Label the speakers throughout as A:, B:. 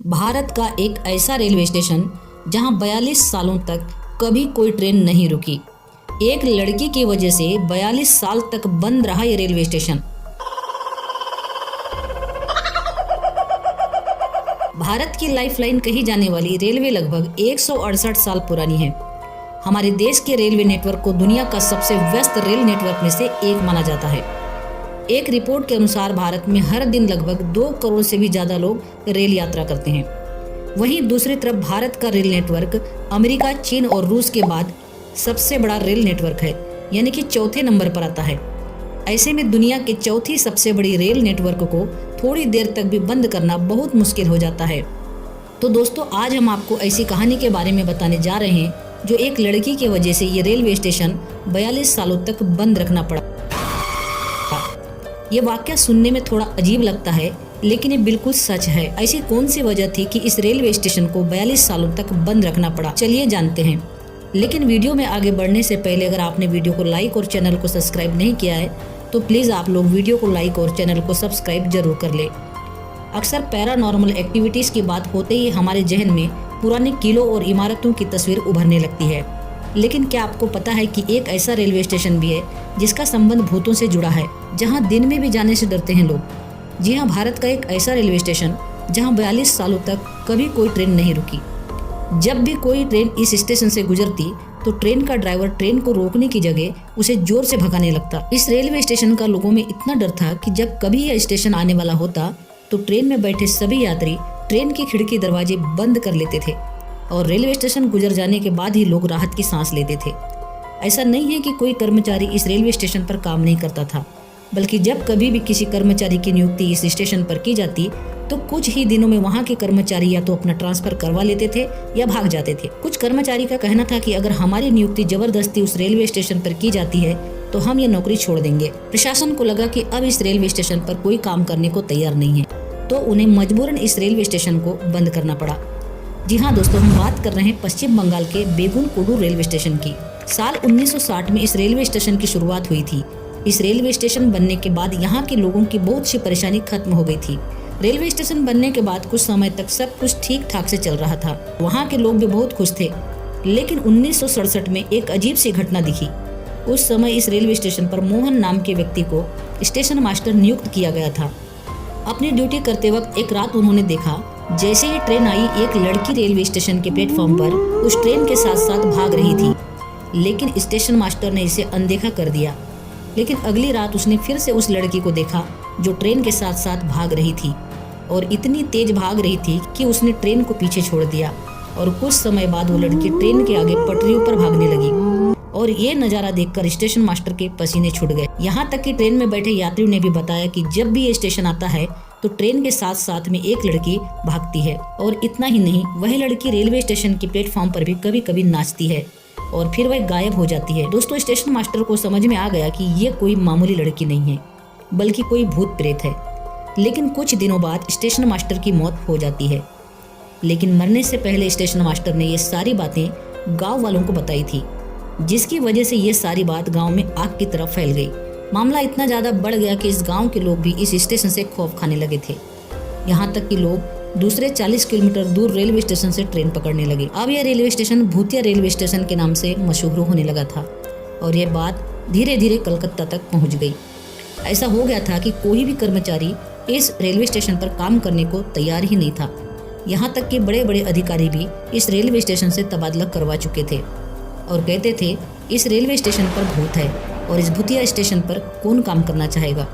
A: भारत का एक ऐसा रेलवे स्टेशन जहां 42 सालों तक कभी कोई ट्रेन नहीं रुकी। एक लड़की की वजह से 42 साल तक बंद रहा ये रेलवे स्टेशन। भारत की लाइफलाइन कही जाने वाली रेलवे लगभग 168 साल पुरानी है। हमारे देश के रेलवे नेटवर्क को दुनिया का सबसे व्यस्त रेल नेटवर्क में से एक माना जाता है। एक रिपोर्ट के अनुसार भारत में हर दिन लगभग 2 करोड़ से भी ज्यादा लोग रेल यात्रा करते हैं। वहीं दूसरी तरफ भारत का रेल नेटवर्क अमेरिका, चीन और रूस के बाद सबसे बड़ा रेल नेटवर्क है, यानी कि चौथे नंबर पर आता है। ऐसे में दुनिया के चौथी सबसे बड़ी रेल नेटवर्क को थोड़ी देर तक भी बंद करना बहुत मुश्किल हो जाता है। तो दोस्तों, आज हम आपको ऐसी कहानी के बारे में बताने जा रहे हैं जो एक लड़की की वजह से ये रेलवे स्टेशन 42 सालों तक बंद रखना पड़ा। ये वाकया सुनने में थोड़ा अजीब लगता है, लेकिन ये बिल्कुल सच है। ऐसी कौन सी वजह थी कि इस रेलवे स्टेशन को 42 सालों तक बंद रखना पड़ा? चलिए जानते हैं। लेकिन वीडियो में आगे बढ़ने से पहले अगर आपने वीडियो को लाइक और चैनल को सब्सक्राइब नहीं किया है तो प्लीज आप लोग वीडियो को लाइक और चैनल को सब्सक्राइब जरूर कर ले। अक्सर पैरानॉर्मल एक्टिविटीज की बात होते ही हमारे जहन में पुराने किलों और इमारतों की तस्वीर उभरने लगती है। लेकिन क्या आपको पता है कि एक ऐसा रेलवे स्टेशन भी है जिसका संबंध भूतों से जुड़ा है, जहां दिन में भी जाने से डरते हैं लोग। जी हां, भारत का एक ऐसा रेलवे स्टेशन जहां 42 सालों तक कभी कोई ट्रेन नहीं रुकी। जब भी कोई ट्रेन इस स्टेशन से गुजरती तो ट्रेन का ड्राइवर ट्रेन को रोकने की जगह उसे जोर से भगाने लगता। इस रेलवे स्टेशन का लोगों में इतना डर था कि जब कभी यह स्टेशन आने वाला होता तो ट्रेन में बैठे सभी यात्री ट्रेन की खिड़की दरवाजे बंद कर लेते थे और रेलवे स्टेशन गुजर जाने के बाद ही लोग राहत की सांस लेते थे। ऐसा नहीं है कि कोई कर्मचारी इस रेलवे स्टेशन पर काम नहीं करता था, बल्कि जब कभी भी किसी कर्मचारी की नियुक्ति इस स्टेशन पर की जाती तो कुछ ही दिनों में वहाँ के कर्मचारी या तो अपना ट्रांसफर करवा लेते थे या भाग जाते थे। कुछ कर्मचारी का कहना था कि अगर हमारी नियुक्ति जबरदस्ती उस रेलवे स्टेशन पर की जाती है तो हम ये नौकरी छोड़ देंगे। प्रशासन को लगा कि अब इस रेलवे स्टेशन पर कोई काम करने को तैयार नहीं है, तो उन्हें मजबूरन इस रेलवे स्टेशन को बंद करना पड़ा। जी हाँ दोस्तों, हम बात कर रहे हैं पश्चिम बंगाल के बेगुनकुडू रेलवे स्टेशन की। साल 1960 में इस रेलवे स्टेशन की शुरुआत हुई थी। इस रेलवे स्टेशन बनने के बाद यहाँ के लोगों की बहुत सी परेशानी खत्म हो गई थी। रेलवे स्टेशन बनने के बाद कुछ समय तक सब कुछ ठीक ठाक से चल रहा था। वहाँ के लोग भी बहुत खुश थे। लेकिन 1967 में एक अजीब सी घटना दिखी। उस समय इस रेलवे स्टेशन पर मोहन नाम के व्यक्ति को स्टेशन मास्टर नियुक्त किया गया था। अपनी ड्यूटी करते वक्त एक रात उन्होंने देखा, जैसे ही ट्रेन आई एक लड़की रेलवे स्टेशन के प्लेटफॉर्म पर उस ट्रेन के साथ साथ भाग रही थी। लेकिन स्टेशन मास्टर ने इसे अनदेखा कर दिया। लेकिन अगली रात उसने फिर से उस लड़की को देखा जो ट्रेन के साथ साथ भाग रही थी और इतनी तेज भाग रही थी कि उसने ट्रेन को पीछे छोड़ दिया और कुछ समय बाद वो लड़की ट्रेन के आगे पटरियों पर भागने लगी। और ये नज़ारा देखकर स्टेशन मास्टर के पसीने छूट गए। यहाँ तक कि ट्रेन में बैठे यात्रियों ने भी बताया कि जब भी ये स्टेशन आता है तो ट्रेन के साथ साथ में एक लड़की भागती है। और इतना ही नहीं, वह लड़की रेलवे स्टेशन के प्लेटफॉर्म पर भी कभी कभी नाचती है और फिर वह गायब हो जाती है। दोस्तों, स्टेशन मास्टर को समझ में आ गया कि ये कोई मामूली लड़की नहीं है, बल्कि कोई भूत प्रेत है। लेकिन कुछ दिनों बाद स्टेशन मास्टर की मौत हो जाती है। लेकिन मरने से पहले स्टेशन मास्टर ने ये सारी बातें गाँव वालों को बताई थी, जिसकी वजह से ये सारी बात गाँव में आग की तरफ फैल गई। मामला इतना ज्यादा बढ़ गया कि इस गांव के लोग भी इस स्टेशन से खौफ खाने लगे थे। यहाँ तक कि लोग दूसरे 40 किलोमीटर दूर रेलवे स्टेशन से ट्रेन पकड़ने लगे। अब यह रेलवे स्टेशन भूतिया रेलवे स्टेशन के नाम से मशहूर होने लगा था और यह बात धीरे धीरे कलकत्ता तक पहुँच गई। ऐसा हो गया था कि कोई भी कर्मचारी इस रेलवे स्टेशन पर काम करने को तैयार ही नहीं था। यहाँ तक कि बड़े बड़े अधिकारी भी इस रेलवे स्टेशन से तबादला करवा चुके थे और कहते थे इस रेलवे स्टेशन पर भूत है और इस भूतिया स्टेशन पर कौन काम करना चाहेगा।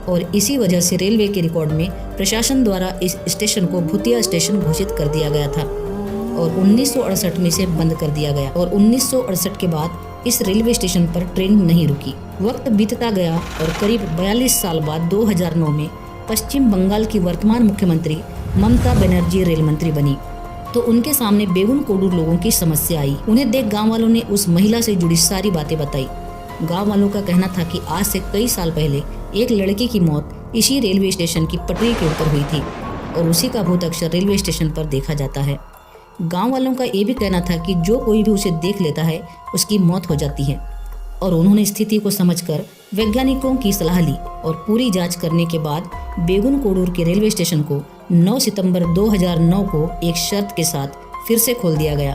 A: और इसी वजह से रेलवे के रिकॉर्ड में प्रशासन द्वारा इस स्टेशन को भूतिया स्टेशन घोषित कर दिया गया था और 1968 में इसे बंद कर दिया गया। और 1968 के बाद इस रेलवे स्टेशन पर ट्रेन नहीं रुकी। वक्त बीतता गया और करीब 42 साल बाद 2009 में पश्चिम बंगाल की वर्तमान मुख्यमंत्री ममता बनर्जी रेल मंत्री बनी तो उनके सामने बेगुनकुडू लोगों की समस्या आई। उन्हें देख गाँव वालों ने उस महिला से जुड़ी सारी बातें बताई। गांव वालों का कहना था कि आज से कई साल पहले एक लड़की की मौत इसी रेलवे स्टेशन की पटरी के ऊपर हुई थी और उसी का भूत अक्सर रेलवे स्टेशन पर देखा जाता है। गांव वालों का ये भी कहना था कि जो कोई भी उसे देख लेता है उसकी मौत हो जाती है और उन्होंने स्थिति को समझकर वैज्ञानिकों की सलाह ली और पूरी जांच करने के बाद बेगुनकुडू के रेलवे स्टेशन को 9 सितंबर 2009 को एक शर्त के साथ फिर से खोल दिया गया।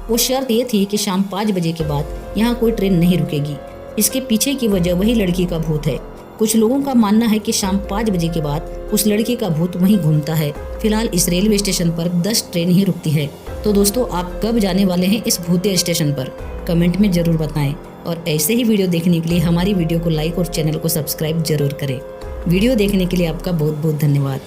A: वो शर्त ये थी कि शाम 5 बजे के बाद यहाँ कोई ट्रेन नहीं रुकेगी। इसके पीछे की वजह वही लड़की का भूत है। कुछ लोगों का मानना है कि शाम 5 बजे के बाद उस लड़की का भूत वहीं घूमता है। फिलहाल इस रेलवे स्टेशन पर 10 ट्रेन ही रुकती है। तो दोस्तों, आप कब जाने वाले हैं इस भूतिया स्टेशन पर? कमेंट में जरूर बताएं और ऐसे ही वीडियो देखने के लिए हमारी वीडियो को लाइक और चैनल को सब्सक्राइब जरूर करें। वीडियो देखने के लिए आपका बहुत बहुत धन्यवाद।